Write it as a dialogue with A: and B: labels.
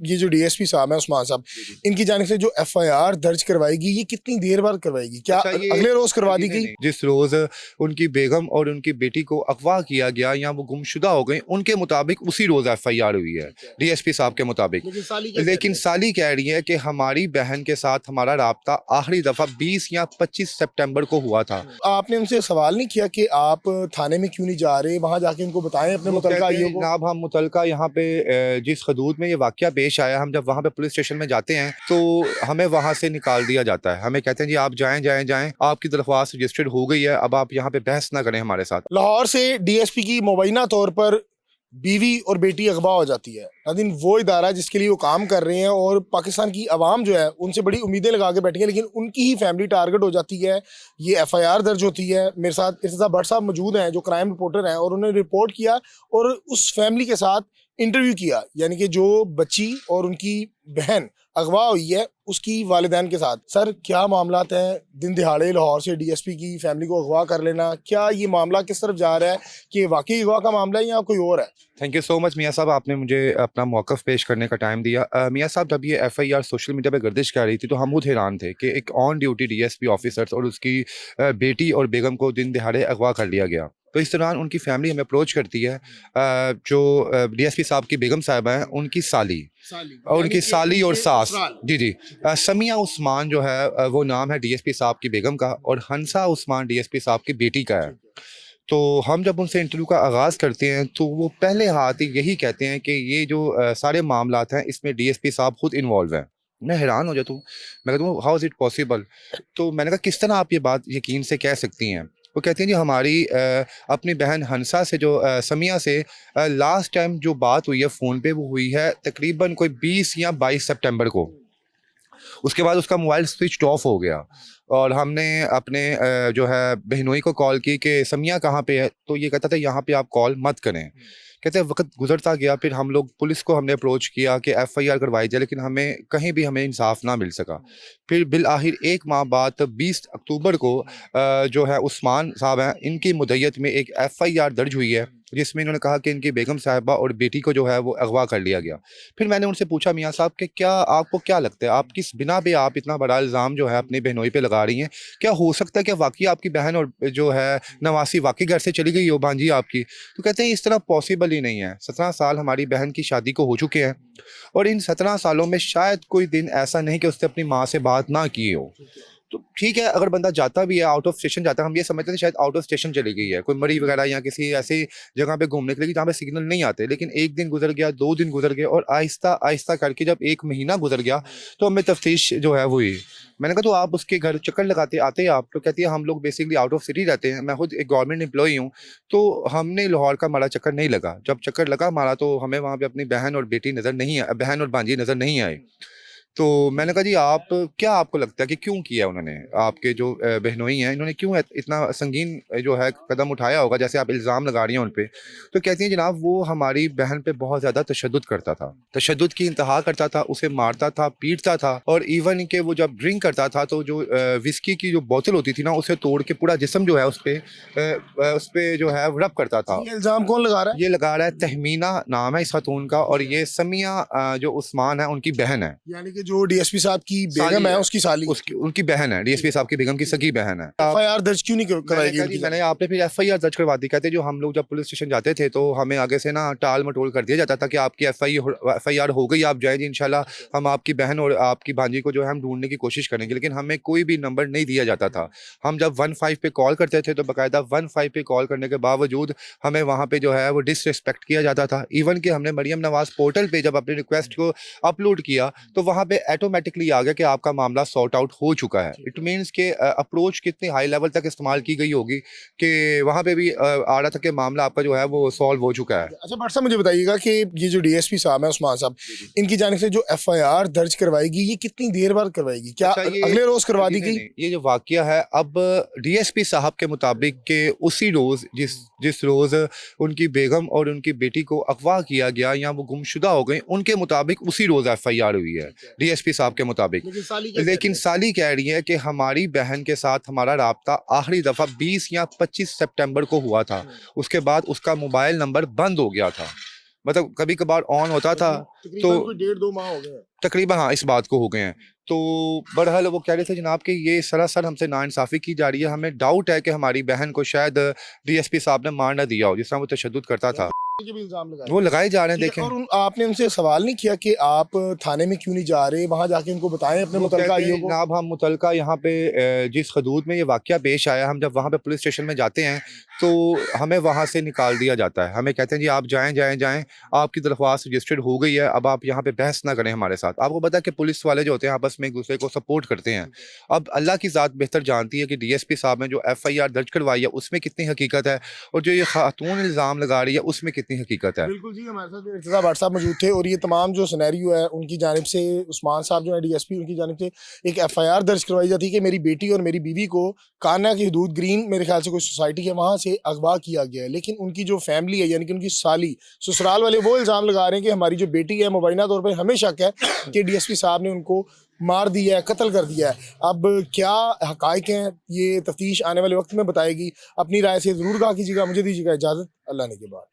A: ये जो डीएसपी साहब है उस्मान साहब, इनकी जानिब से जो एफआईआर दर्ज करवाएगी ये कितनी देर बाद करवाएगी? क्या
B: अच्छा, ये
A: अगले रोज करवा दी
B: नहीं,
A: गई?
B: नहीं, जिस रोज उनकी बेगम और उनकी बेटी को अगवा किया गया या वो गुमशुदा हो गई, उनके मुताबिक उसी रोज एफआईआर हुई है डीएसपी साहब के मुताबिक। लेकिन साली कह रही है कि हमारी बहन के साथ हमारा राब्ता आखिरी दफा 20 या 25 सितंबर को हुआ था।
A: आपने उनसे सवाल नहीं किया कि आप थाने में क्यों नहीं जा रहे, वहां जाके उनको बताएं अपने मुतल्लिका आइयों को?
B: जनाब, हम मुतलका यहाँ पे जिस हदूद में ये वाकया पेश आया, हम जब वहाँ पे पुलिस स्टेशन में जाते हैं तो हमें वहाँ से निकाल दिया जाता है। हमें कहते हैं जी आप जाएं जाएं जाएं, आपकी दरख्वास्त रजिस्टर्ड हो गई है, अब आप यहाँ पे बहस ना करें हमारे साथ।
A: लाहौर से डीएसपी की मुबैना तौर पर बीवी और बेटी अगवा हो जाती है। नाज़रीन, वो इदारा जिसके लिए वो काम कर रहे हैं और पाकिस्तान की आवाम जो है उनसे बड़ी उम्मीदें लगा के बैठी है, लेकिन उनकी ही फैमिली टारगेट हो जाती है। ये एफआईआर दर्ज होती है। मेरे साथ इर्तिज़ा भट्ट साहब मौजूद हैं जो क्राइम रिपोर्टर हैं, और उन्होंने रिपोर्ट किया और उस फैमिली के साथ इंटरव्यू किया, यानी कि जो बच्ची और उनकी बहन अगवा हुई है उसकी वालिदैन के साथ। सर, क्या मामलात हैं? दिन दिहाड़े लाहौर से डीएसपी की फैमिली को अगवा कर लेना, क्या ये मामला किस तरफ जा रहा है? कि वाकई अगवा का मामला है या कोई और है?
B: थैंक यू सो मच मियाँ साहब, आपने मुझे अपना मौक़िफ़ पेश करने का टाइम दिया। मियाँ साहब, जब ये एफआईआर सोशल मीडिया पे गर्दिश कर रही थी तो हम खुद हैरान थे कि एक ऑन ड्यूटी डीएसपी ऑफिसर्स और उसकी बेटी और बेगम को दिन दिहाड़े अगवा कर लिया गया। तो इस दौरान उनकी फैमिली हमें अप्रोच करती है, जो डीएसपी साहब की बेगम साहिबा हैं, उनकी साली और उनकी साली और सास, जी जी, समिया उस्मान जो है वो नाम है डीएसपी साहब की बेगम का, और हंसा उस्मान डीएसपी साहब की बेटी का है। तो हम जब उनसे इंटरव्यू का आगाज़ करते हैं तो वो पहले हाथ ही यही कहते हैं कि ये जो सारे मामलात हैं इसमें डीएसपी साहब खुद इन्वॉल्व हैं। मैं हैरान हो जाता हूँ, मैं कहता हूँ हाउ इज़ इट पॉसिबल? तो मैंने कहा किस तरह आप ये बात यकीन से कह सकती हैं? वो कहती हैं जी हमारी अपनी बहन हंसा से जो समिया से लास्ट टाइम जो बात हुई है फ़ोन पे, वो हुई है तकरीबन कोई 20 या 22 सितंबर को। उसके बाद उसका मोबाइल स्विच ऑफ हो गया और हमने अपने जो है बहनोई को कॉल की कि समिया कहाँ पे है, तो ये कहता था यहाँ पे आप कॉल मत करें। कहते हैं वक्त गुजरता गया, फिर हम लोग पुलिस को हमने अप्रोच किया कि एफआईआर करवाई जाए, लेकिन हमें कहीं भी हमें इंसाफ ना मिल सका। फिर बिल आखिर एक माह बाद 20 अक्टूबर को जो है उस्मान साहब हैं, इनकी मुद्दत में एक एफआईआर दर्ज हुई है जिसमें इन्होंने कहा कि इनकी बेगम साहिबा और बेटी को जो है वो अगवा कर लिया गया। फिर मैंने उनसे पूछा मियाँ साहब कि क्या आपको क्या लगता है, आप किस बिना पे आप इतना बड़ा इल्ज़ाम जो है अपनी बहनोई पे लगा रही हैं? क्या हो सकता है कि वाकई आपकी बहन और जो है नवासी वाकई घर से चली गई हो भांजी आपकी? तो कहते हैं इस तरह पॉसिबल ही नहीं है। 17 साल हमारी बहन की शादी को हो चुके हैं और इन 17 सालों में शायद कोई दिन ऐसा नहीं कि उसने अपनी माँ से बात ना की हो। तो ठीक है, अगर बंदा जाता भी है, आउट ऑफ स्टेशन जाता है, हम ये समझते थे शायद आउट ऑफ स्टेशन चली गई है, कोई मरी वगैरह या किसी ऐसी जगह पे घूमने के लिए जहाँ पे सिग्नल नहीं आते। लेकिन एक दिन गुजर गया, 2 दिन गुजर गए, और आहिस्ता आहिस्ता करके जब 1 महीना गुजर गया तो हमें तफ्तीश जो है वो हुई। मैंने कहा तो आप उसके घर चक्कर लगाते आते हैं आप? तो कहती है हम लोग बेसिकली आउट ऑफ सिटी रहते हैं, मैं खुद एक गवर्नमेंट एम्प्लॉई हूँ, तो हमने लाहौर का हमारा चक्कर नहीं लगा। जब चक्कर लगा हमारा तो हमें वहाँ पे अपनी बहन और बेटी नज़र नहीं आ बहन और भांजी नज़र नहीं आए। तो मैंने कहा जी आप क्या आपको लगता है कि क्यों किया उन्होंने, आपके जो बहनोई हैं इन्होंने क्यों इतना संगीन जो है कदम उठाया होगा जैसे आप इल्ज़ाम लगा रही हैं उन पे? तो कहती हैं जनाब वो हमारी बहन पे बहुत ज़्यादा तशद्दुद करता था, तशद्दुद की इंतहा करता था, उसे मारता था, पीटता था, और इवन कि वो जब ड्रिंक करता था तो जो विस्की की जो बोतल होती थी ना उसे तोड़ के पूरा जिस्म जो है उस पे जो है रब करता था।
A: ये इल्जाम कौन लगा रहा है?
B: ये लगा रहा है तहमीना नाम है इस खातून का, और ये समिया जो उस्मान है उनकी बहन है,
A: यानी कि जो डीएसपी साहब की बेगम है उसकी साली,
B: उसकी उनकी बहन है, डीएसपी साहब की बेगम की सगी बहन है।
A: एफआईआर दर्ज क्यों नहीं कराई गई?
B: मैंने आपने फिर एफआईआर दर्ज करवा दी। कहते जो हम लोग जब पुलिस स्टेशन जाते थे तो हमें आगे से ना टाल मटोल कर दिया जाता था कि आपकी एफआईआर हो गई, आप जाए जी, इंशाल्लाह हम आपकी बहन और आपकी भांजी को जो है हम ढूंढने की कोशिश करेंगे, लेकिन हमें कोई भी नंबर नहीं दिया जाता था। हम जब 15 पे कॉल करते थे तो बाकायदा 15 पे कॉल करने के बावजूद हमें वहाँ पे जो है वो डिसरिस्पेक्ट किया जाता था। इवन कि हमने मरियम नवाज पोर्टल पे जब अपनी रिक्वेस्ट को अपलोड किया तो वहाँ पे ऑटोमेटिकली आ गया कि आपका मामला सॉर्ट आउट हो चुका है। इट मीन्स के अप्रोच कितनी हाई लेवल तक इस्तेमाल की गई होगी कि वहाँ पे भी आ रहा था कि मामला आपका जो है वो सॉल्व हो चुका है।
A: अच्छा भट्ट साहब, मुझे बताइएगा कि ये जो डीएसपी साहब है उस्मान साहब, इनकी जानिब से जो एफआईआर दर्ज करवाएगी ये कितनी देर बाद करवाएगी? क्या
B: अच्छा,
A: अगले रोज करवा दी
B: नहीं,
A: गई?
B: नहीं, ये जो वाकया है अब डीएसपी साहब के मुताबिक के उसी रोज़ जिस रोज़ उनकी बेगम और उनकी बेटी को अगवा किया गया या वो गुमशुदा हो गई, उनके मुताबिक उसी रोज़ एफआईआर हुई है डीएसपी साहब के मुताबिक। लेकिन साली कह रही है कि हमारी बहन के साथ हमारा राब्ता आखिरी दफ़ा 20 या 25 सितंबर को हुआ था, उसके बाद उसका मोबाइल नंबर बंद हो गया था। मतलब कभी कभार ऑन होता था
A: तकरीबन
B: तो
A: कोई 1.5-2 माह हो गए हैं।
B: तकरीबन हाँ इस बात को हो गए हैं। तो बहरहाल वो कह रहे थे जनाब कि ये सरासर हमसे नाइंसाफ़ी की जा रही है, हमें डाउट है कि हमारी बहन को शायद डीएसपी साहब ने मार ना दिया हो जिस तरह वो तशद्दुद करता था।
A: के भी इल्जाम लगाए
B: वो लगाए जा रहे हैं
A: ठीक है,
B: देखें।
A: और आपने उनसे सवाल नहीं किया कि आप थाने में क्यों नहीं जा रहे, वहां जाके उनको बताएं अपने
B: वो
A: मुतलका
B: कहते हैं
A: आइयों को।
B: जनाब हम मुतलका यहाँ पे जिस हदूद में ये वाक़या पेश आया, हम जब वहाँ पे पुलिस स्टेशन में जाते हैं तो हमें वहाँ से निकाल दिया जाता है। हमें कहते हैं जी आप जाएँ, जाएँ, जाएँ, आपकी दरख्वास्त रजिस्टर्ड हो गई है, अब आप यहाँ पे बहस ना करें हमारे साथ। आपको पता है कि पुलिस वाले जो होते हैं आपस में एक-दूसरे को सपोर्ट करते हैं। अब अल्लाह की ज़ात बेहतर जानती है कि डीएसपी साहब ने जो एफआईआर दर्ज करवाई है उसमें कितनी हकीकत है और जो ये खातून इल्ज़ाम लगा रही है उसमें कितनी हकीकत है।
A: बिल्कुल जी, हमारे साथ इर्तिज़ा भट्ट साहब मौजूद थे और ये तमाम जो सिनेरियो है उनकी जानिब से उस्मान साहब जो है डीएसपी, उनकी जानिब से एक एफआईआर दर्ज करवाई जाती है कि मेरी बेटी और मेरी बीवी को कान्हा की हदूद ग्रीन, मेरे ख्याल से कोई सोसाइटी है, वहाँ से अगवा किया गया है। लेकिन उनकी जो फैमिली है यानी कि उनकी साली ससुराल वाले वो इल्ज़ाम लगा रहे हैं कि हमारी जो बेटी है मुबैना तौर पर हमें शक है कि डीएसपी साहब ने उनको मार दिया है, कत्ल कर दिया है। अब क्या हकाइक हैं ये तफ्तीश आने वाले वक्त में बताएगी। अपनी राय से ज़रूर कहा कीजिएगा। मुझे दीजिएगा इजाज़त। अल्लाह ने के बाद।